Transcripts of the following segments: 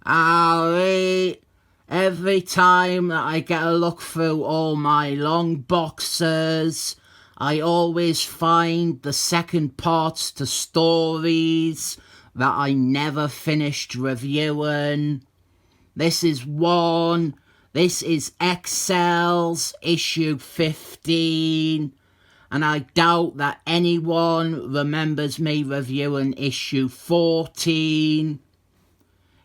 Every time that I get a look through all my long boxes, I always find the second parts to stories that I never finished reviewing. This is one. This is Exiles, issue 15. And I doubt that anyone remembers me reviewing issue 14.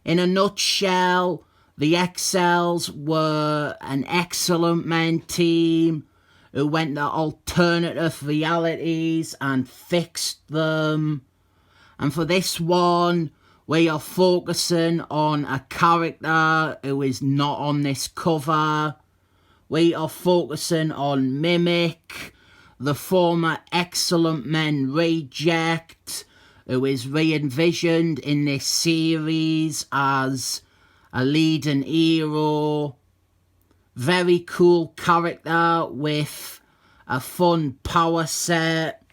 In a nutshell, the Exiles were an excellent men team who went to alternative realities and fixed them. And for this one, we are focusing on a character who is not on this cover. We are focusing on Winick, the former Excellent Men reject, who is re-envisioned in this series as a leading hero. Very cool character with a fun power set.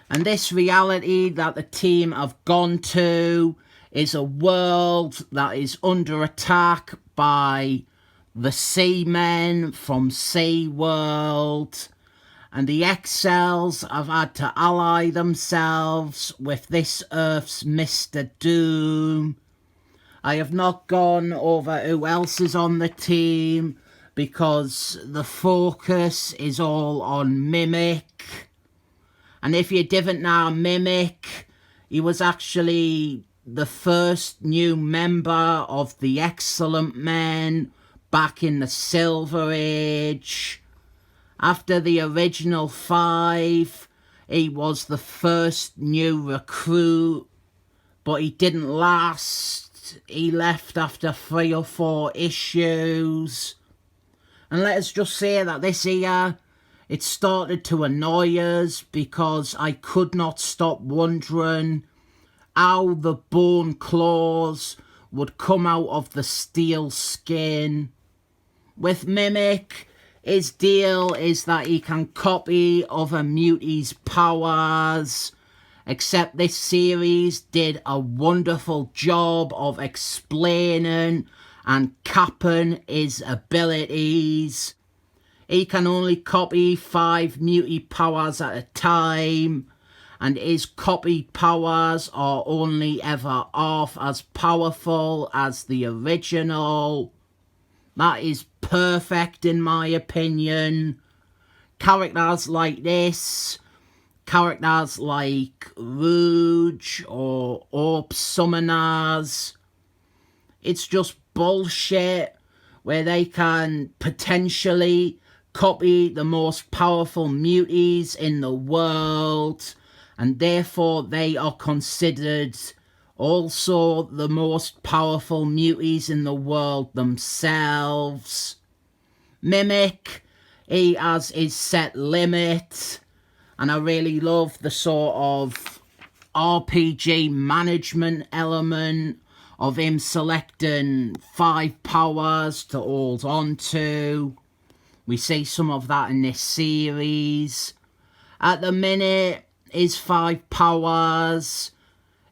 And this reality that the team have gone to is a world that is under attack by the Seamen from SeaWorld. And the Exiles have had to ally themselves with this Earth's Mr. Doom. I have not gone over who else is on the team because the focus is all on Winick. And if you didn't know Winick, he was actually the first new member of the Excellent Men back in the Silver Age. After the original 5, he was the first new recruit, but he didn't last. He left after 3 or 4 issues. And let us just say that this year, it started to annoy us because I could not stop wondering how the bone claws would come out of the steel skin. With Winick, his deal is that he can copy other muties' powers, except this series did a wonderful job of explaining and capping his abilities. He can only copy 5 mutie powers at a time, and his copied powers are only ever half as powerful as the original. That is perfect in my opinion. Characters like this, characters like Rouge or Orb Summoners, it's just bullshit where they can potentially copy the most powerful muties in the world, and therefore they are considered also the most powerful muties in the world themselves. Winick, he has his set limit, and I really love the sort of RPG management element of him selecting 5 powers to hold on to. We see some of that in this series. At the minute, his 5 powers,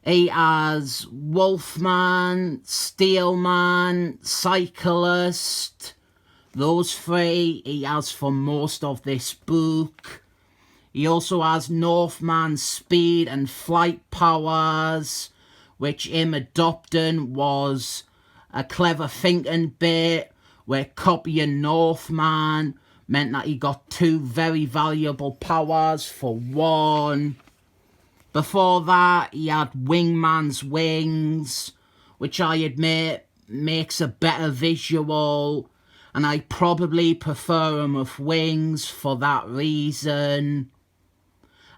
he has Wolfman, Steelman, Cyclist. Those 3 he has for most of this book. He also has Northman's speed and flight powers, which him adopting was a clever thinking bit, where copying Northman meant that he got 2 very valuable powers for 1. Before that, he had Wingman's wings, which I admit makes a better visual, and I probably prefer him with wings for that reason.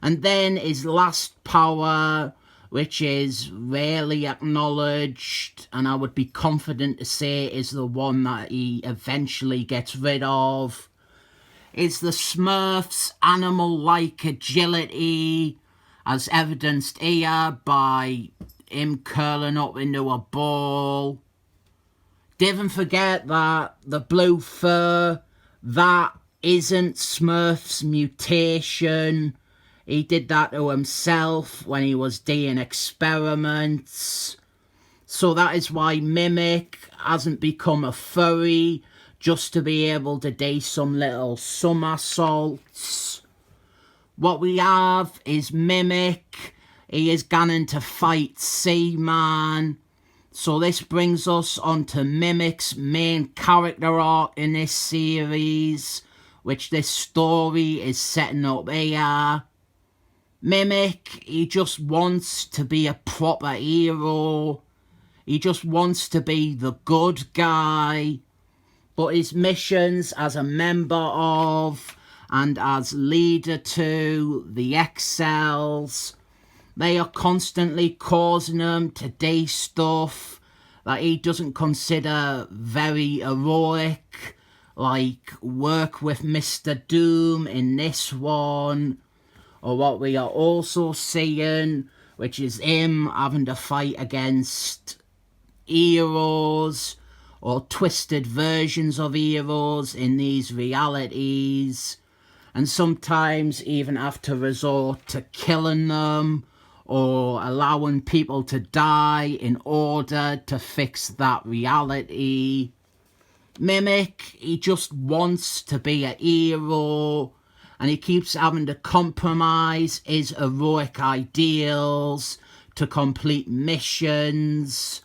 And then his last power, which is rarely acknowledged, and I would be confident to say is the one that he eventually gets rid of, is the Smurf's animal-like agility, as evidenced here by him curling up into a ball. Don't forget that the blue fur, that isn't Smurf's mutation. He did that to himself when he was doing experiments. So that is why Mimic hasn't become a furry, just to be able to do some little somersaults. What we have is Mimic. He is going to fight Seaman. So this brings us on to Mimic's main character arc in this series, which this story is setting up here. Mimic, he just wants to be a proper hero. He just wants to be the good guy. But his missions as a member of and as leader to the Exiles, they are constantly causing him to do stuff that he doesn't consider very heroic, like work with Mr. Doom in this one, or what we are also seeing, which is him having to fight against heroes or twisted versions of heroes in these realities, and sometimes even have to resort to killing them or allowing people to die in order to fix that reality. Mimic, he just wants to be a hero, and he keeps having to compromise his heroic ideals to complete missions.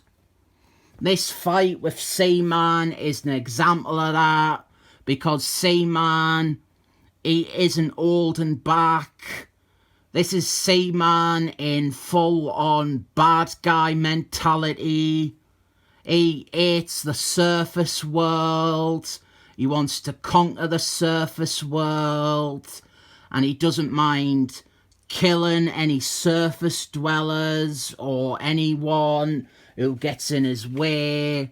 This fight with Seaman is an example of that, because Seaman, he isn't holding back. This is Seaman in full-on bad guy mentality. He hates the surface world. He wants to conquer the surface world. And he doesn't mind killing any surface dwellers or anyone who gets in his way.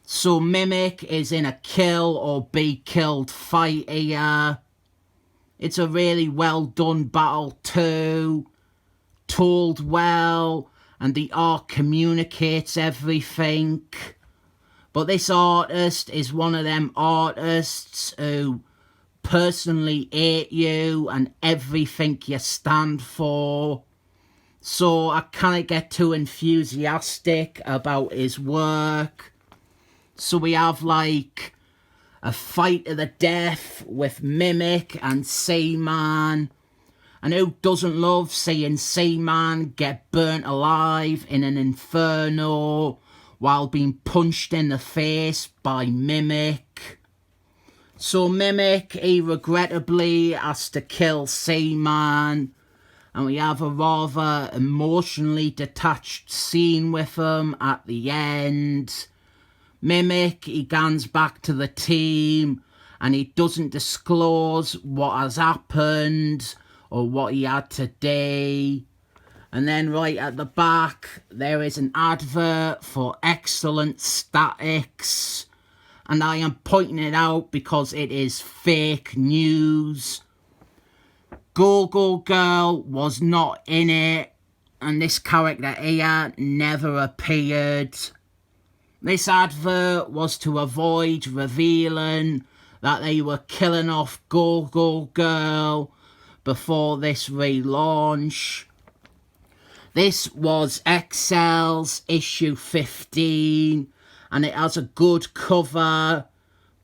So Mimic is in a kill or be killed fight here. It's a really well done battle too, told well, and the art communicates everything. But this artist is one of them artists who personally hate you and everything you stand for. So I can't get too enthusiastic about his work. So we have like a fight to the death with Mimic and Seaman. And who doesn't love seeing Seaman get burnt alive in an inferno while being punched in the face by Mimic? So Mimic, he regrettably has to kill Seaman, and we have a rather emotionally detached scene with him at the end. Mimic, he gans back to the team, and he doesn't disclose what has happened or what he had to do. And then right at the back, there is an advert for Excellent Statics, and I am pointing it out because it is fake news. Go-Go Girl was not in it, and this character here never appeared. This advert was to avoid revealing that they were killing off Go-Go Girl before this relaunch. This was Exiles issue 15, and it has a good cover,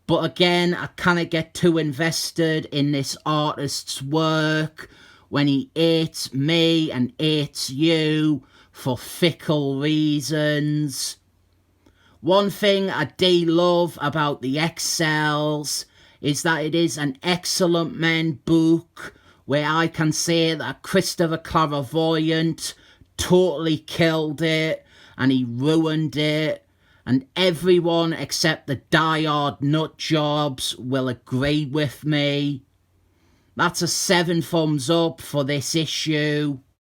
but again, I can't get too invested in this artist's work when he hates me and hates you for fickle reasons. One thing I do love about the Exiles is that it is an excellent men book where I can say that Christopher Clairvoyant totally killed it and he ruined it, and everyone except the diehard nutjobs will agree with me. That's a 7 thumbs up for this issue.